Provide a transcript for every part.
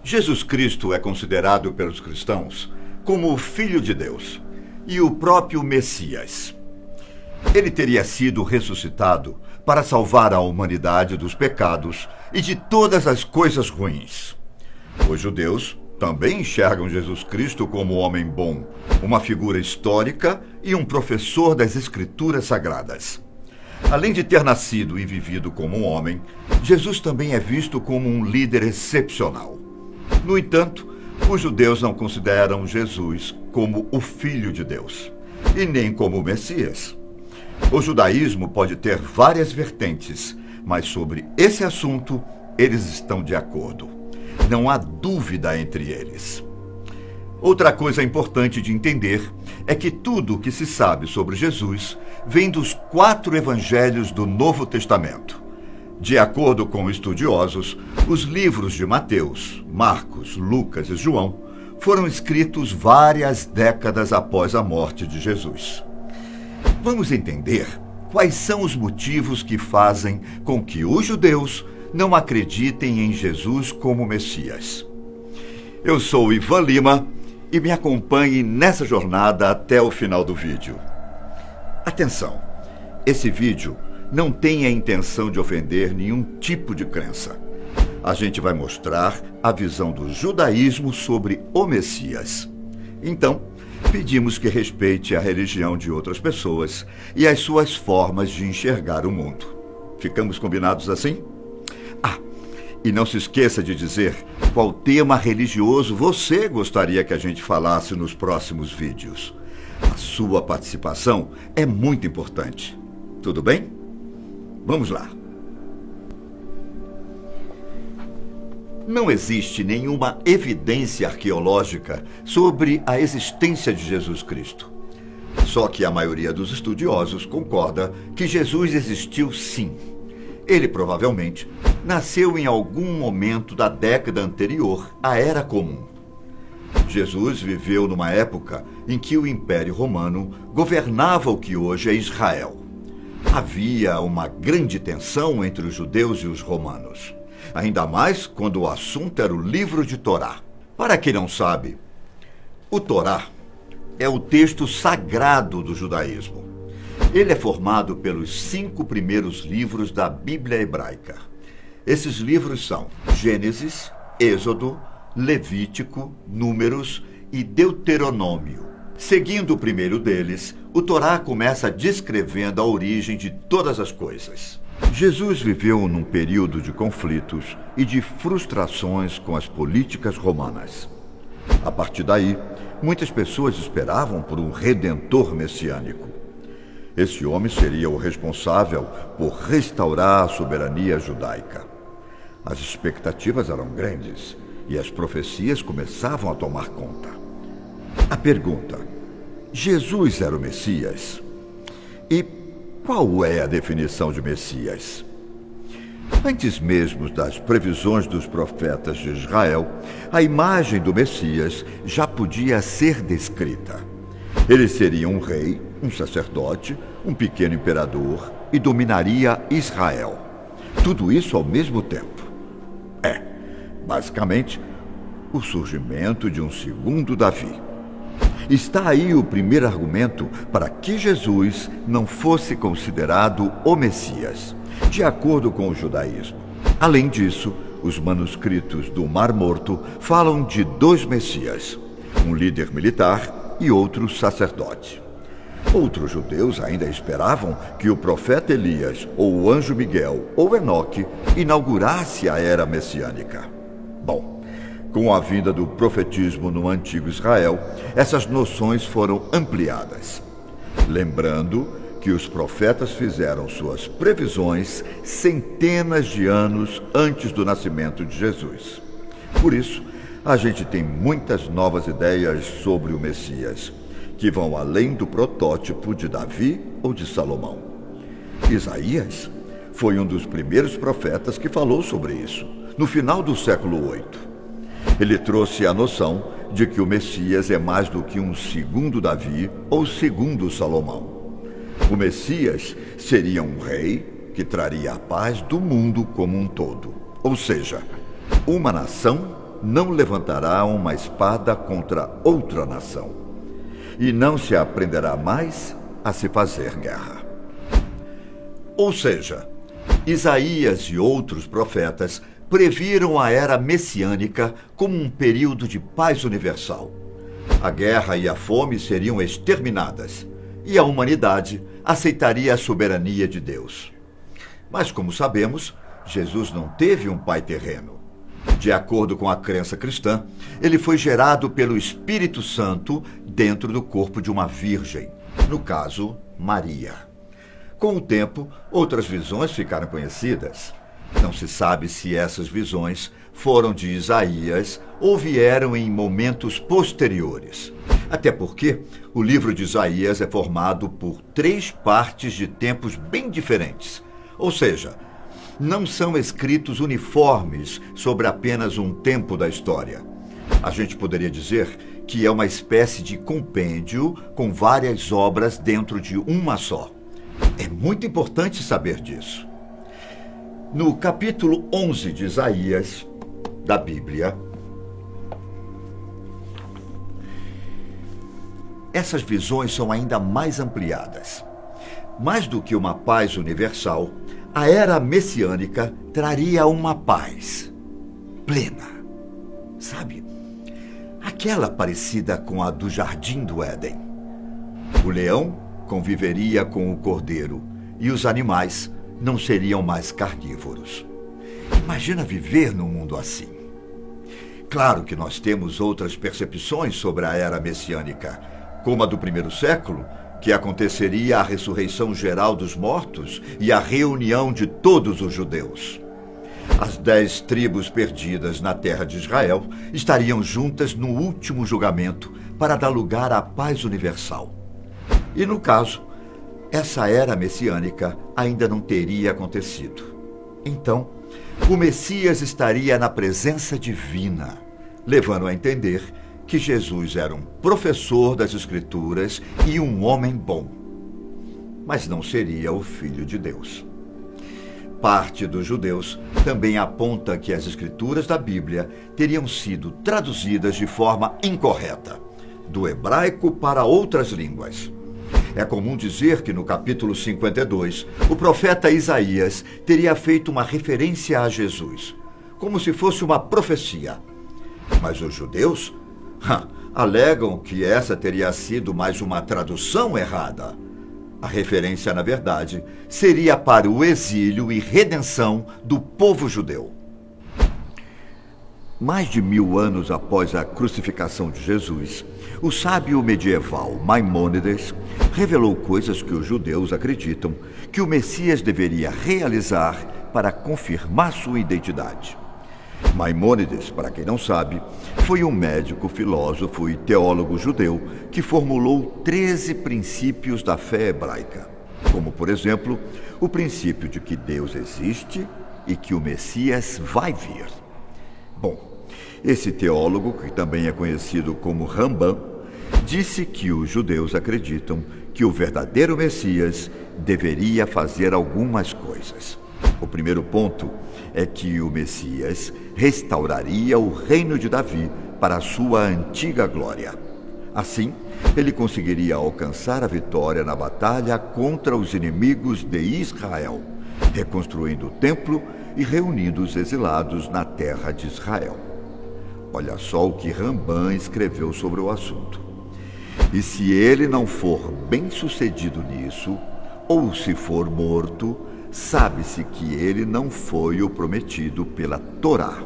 Jesus Cristo é considerado pelos cristãos como o Filho de Deus e o próprio Messias. Ele teria sido ressuscitado para salvar a humanidade dos pecados e de todas as coisas ruins. Os judeus também enxergam Jesus Cristo como homem bom, uma figura histórica e um professor das Escrituras Sagradas. Além de ter nascido e vivido como um homem, Jesus também é visto como um líder excepcional. No entanto, os judeus não consideram Jesus como o Filho de Deus, e nem como o Messias. O judaísmo pode ter várias vertentes, mas sobre esse assunto eles estão de acordo. Não há dúvida entre eles. Outra coisa importante de entender é que tudo o que se sabe sobre Jesus vem dos 4 evangelhos do Novo Testamento. De acordo com estudiosos, os livros de Mateus, Marcos, Lucas e João foram escritos várias décadas após a morte de Jesus. Vamos entender quais são os motivos que fazem com que os judeus não acreditem em Jesus como Messias. Eu sou Ivan Lima e me acompanhe nessa jornada até o final do vídeo. Atenção! Esse vídeo não tem a intenção de ofender nenhum tipo de crença. A gente vai mostrar a visão do judaísmo sobre o Messias. Então, pedimos que respeite a religião de outras pessoas e as suas formas de enxergar o mundo. Ficamos combinados assim? E não se esqueça de dizer qual tema religioso você gostaria que a gente falasse nos próximos vídeos. A sua participação é muito importante. Tudo bem? Vamos lá. Não existe nenhuma evidência arqueológica sobre a existência de Jesus Cristo. Só que a maioria dos estudiosos concorda que Jesus existiu sim. Ele provavelmente nasceu em algum momento da década anterior à Era Comum. Jesus viveu numa época em que o Império Romano governava o que hoje é Israel. Havia uma grande tensão entre os judeus e os romanos, ainda mais quando o assunto era o livro de Torá. Para quem não sabe, o Torá é o texto sagrado do judaísmo. Ele é formado pelos 5 primeiros livros da Bíblia hebraica. Esses livros são Gênesis, Êxodo, Levítico, Números e Deuteronômio. Seguindo o primeiro deles, o Torá começa descrevendo a origem de todas as coisas. Jesus viveu num período de conflitos e de frustrações com as políticas romanas. A partir daí, muitas pessoas esperavam por um redentor messiânico. Esse homem seria o responsável por restaurar a soberania judaica. As expectativas eram grandes e as profecias começavam a tomar conta. A pergunta: Jesus era o Messias? E qual é a definição de Messias? Antes mesmo das previsões dos profetas de Israel, a imagem do Messias já podia ser descrita. Ele seria um rei, um sacerdote, um pequeno imperador e dominaria Israel. Tudo isso ao mesmo tempo. Basicamente, o surgimento de um segundo Davi. Está aí o primeiro argumento para que Jesus não fosse considerado o Messias, de acordo com o judaísmo. Além disso, os manuscritos do Mar Morto falam de 2 Messias, um líder militar e outro sacerdote. Outros judeus ainda esperavam que o profeta Elias, ou o anjo Miguel, ou Enoque, inaugurasse a era messiânica. Bom, com a vinda do profetismo no antigo Israel, essas noções foram ampliadas. Lembrando que os profetas fizeram suas previsões centenas de anos antes do nascimento de Jesus. Por isso, a gente tem muitas novas ideias sobre o Messias, que vão além do protótipo de Davi ou de Salomão. Isaías foi um dos primeiros profetas que falou sobre isso, no final do século 8. Ele trouxe a noção de que o Messias é mais do que um segundo Davi ou segundo Salomão. O Messias seria um rei que traria a paz do mundo como um todo, ou seja, uma nação não levantará uma espada contra outra nação, e não se aprenderá mais a se fazer guerra. Ou seja, Isaías e outros profetas previram a era messiânica como um período de paz universal. A guerra e a fome seriam exterminadas, e a humanidade aceitaria a soberania de Deus. Mas, como sabemos, Jesus não teve um pai terreno. De acordo com a crença cristã, ele foi gerado pelo Espírito Santo dentro do corpo de uma virgem, no caso, Maria. Com o tempo, outras visões ficaram conhecidas. Não se sabe se essas visões foram de Isaías ou vieram em momentos posteriores. Até porque o livro de Isaías é formado por 3 partes de tempos bem diferentes. Ou seja, não são escritos uniformes sobre apenas um tempo da história. A gente poderia dizer que é uma espécie de compêndio com várias obras dentro de uma só. É muito importante saber disso. No capítulo 11 de Isaías, da Bíblia, essas visões são ainda mais ampliadas. Mais do que uma paz universal, a era messiânica traria uma paz plena. Sabe? Aquela parecida com a do Jardim do Éden. O leão conviveria com o cordeiro e os animais não seriam mais carnívoros. Imagina viver num mundo assim. Claro que nós temos outras percepções sobre a era messiânica, como a do primeiro século, que aconteceria a ressurreição geral dos mortos e a reunião de todos os judeus. As 10 tribos perdidas na terra de Israel estariam juntas no último julgamento para dar lugar à paz universal. E no caso, essa era messiânica ainda não teria acontecido. Então, o Messias estaria na presença divina, levando a entender que Jesus era um professor das Escrituras e um homem bom, mas não seria o Filho de Deus. Parte dos judeus também aponta que as Escrituras da Bíblia teriam sido traduzidas de forma incorreta, do hebraico para outras línguas. É comum dizer que no capítulo 52, o profeta Isaías teria feito uma referência a Jesus, como se fosse uma profecia. Mas os judeus alegam que essa teria sido mais uma tradução errada. A referência, na verdade, seria para o exílio e redenção do povo judeu. Mais de 1000 anos após a crucificação de Jesus, o sábio medieval Maimônides revelou coisas que os judeus acreditam que o Messias deveria realizar para confirmar sua identidade. Maimônides, para quem não sabe, foi um médico, filósofo e teólogo judeu que formulou 13 princípios da fé hebraica, como, por exemplo, o princípio de que Deus existe e que o Messias vai vir. Bom, esse teólogo, que também é conhecido como Rambam, disse que os judeus acreditam que o verdadeiro Messias deveria fazer algumas coisas. O primeiro ponto é que o Messias restauraria o reino de Davi para a sua antiga glória. Assim, ele conseguiria alcançar a vitória na batalha contra os inimigos de Israel, reconstruindo o templo e reunindo os exilados na terra de Israel. Olha só o que Rambam escreveu sobre o assunto. E se ele não for bem-sucedido nisso, ou se for morto, sabe-se que ele não foi o prometido pela Torá.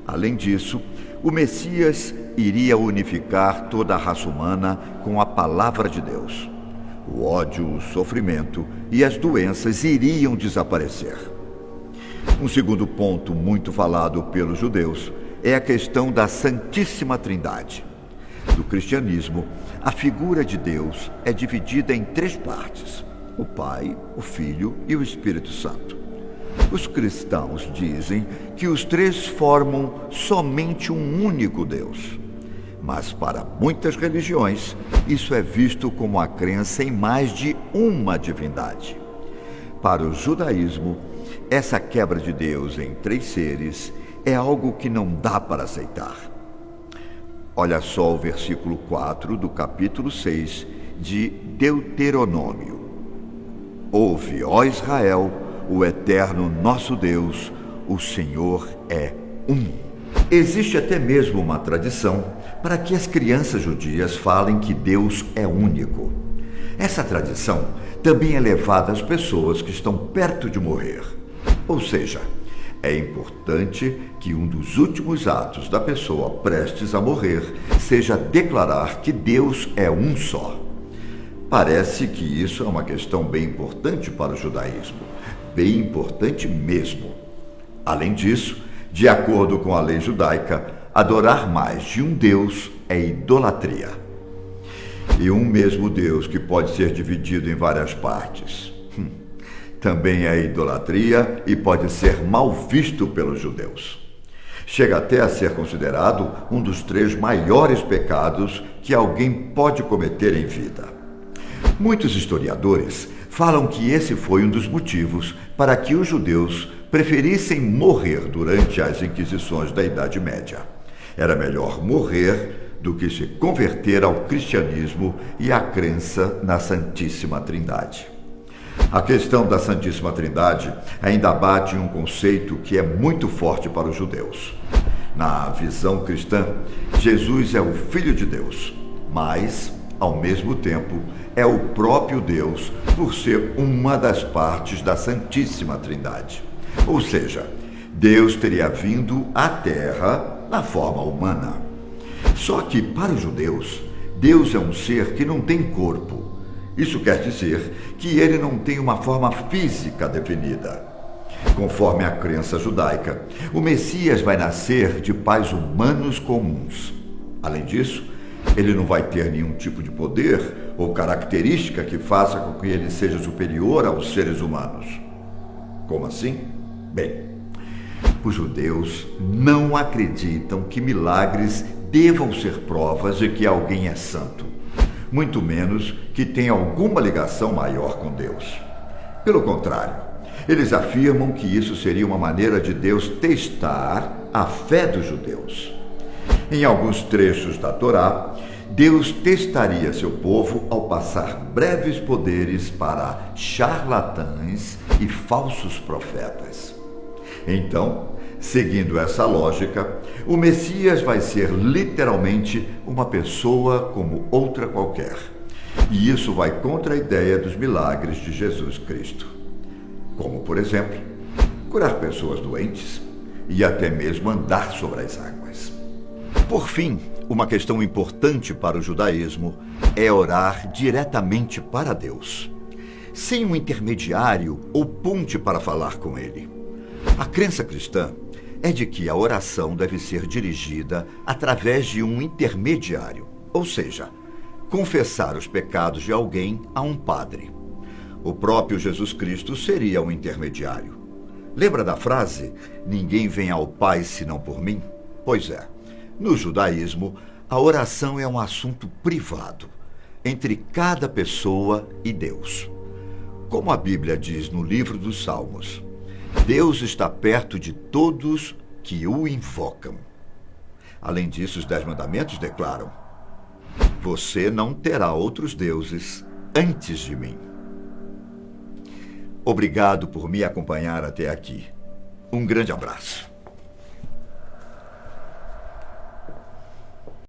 Além disso, o Messias iria unificar toda a raça humana com a palavra de Deus. O ódio, o sofrimento e as doenças iriam desaparecer. Um segundo ponto muito falado pelos judeus é a questão da Santíssima Trindade. No cristianismo, a figura de Deus é dividida em 3 partes: o Pai, o Filho e o Espírito Santo. Os cristãos dizem que os 3 formam somente um único Deus. Mas para muitas religiões, isso é visto como a crença em mais de uma divindade. Para o judaísmo, essa quebra de Deus em 3 seres é algo que não dá para aceitar. Olha só o versículo 4 do capítulo 6 de Deuteronômio. Ouve, ó Israel, o eterno nosso Deus, o Senhor é um. Existe até mesmo uma tradição para que as crianças judias falem que Deus é único. Essa tradição também é levada às pessoas que estão perto de morrer. Ou seja, é importante que um dos últimos atos da pessoa prestes a morrer seja declarar que Deus é um só. Parece que isso é uma questão bem importante para o judaísmo, bem importante mesmo. Além disso, de acordo com a lei judaica, adorar mais de um Deus é idolatria. E um mesmo Deus que pode ser dividido em várias partes também é idolatria e pode ser mal visto pelos judeus. Chega até a ser considerado um dos 3 maiores pecados que alguém pode cometer em vida. Muitos historiadores falam que esse foi um dos motivos para que os judeus preferissem morrer durante as inquisições da Idade Média. Era melhor morrer do que se converter ao cristianismo e à crença na Santíssima Trindade. A questão da Santíssima Trindade ainda bate em um conceito que é muito forte para os judeus. Na visão cristã, Jesus é o Filho de Deus, mas, ao mesmo tempo, é o próprio Deus por ser uma das partes da Santíssima Trindade. Ou seja, Deus teria vindo à Terra na forma humana. Só que, para os judeus, Deus é um ser que não tem corpo. Isso quer dizer que ele não tem uma forma física definida. Conforme a crença judaica, o Messias vai nascer de pais humanos comuns. Além disso, ele não vai ter nenhum tipo de poder ou característica que faça com que ele seja superior aos seres humanos. Como assim? Bem, os judeus não acreditam que milagres devam ser provas de que alguém é santo, muito menos que tenha alguma ligação maior com Deus. Pelo contrário, eles afirmam que isso seria uma maneira de Deus testar a fé dos judeus. Em alguns trechos da Torá, Deus testaria seu povo ao passar breves poderes para charlatães e falsos profetas. Então, seguindo essa lógica, o Messias vai ser literalmente uma pessoa como outra qualquer. E isso vai contra a ideia dos milagres de Jesus Cristo. Como, por exemplo, curar pessoas doentes e até mesmo andar sobre as águas. Por fim, uma questão importante para o judaísmo é orar diretamente para Deus, sem um intermediário ou ponte para falar com Ele. A crença cristã é de que a oração deve ser dirigida através de um intermediário, ou seja, confessar os pecados de alguém a um padre. O próprio Jesus Cristo seria um intermediário. Lembra da frase, ninguém vem ao Pai senão por mim? Pois é, no judaísmo, a oração é um assunto privado, entre cada pessoa e Deus. Como a Bíblia diz no livro dos Salmos, Deus está perto de todos que o invocam. Além disso, os 10 mandamentos declaram: você não terá outros deuses antes de mim. Obrigado por me acompanhar até aqui. Um grande abraço.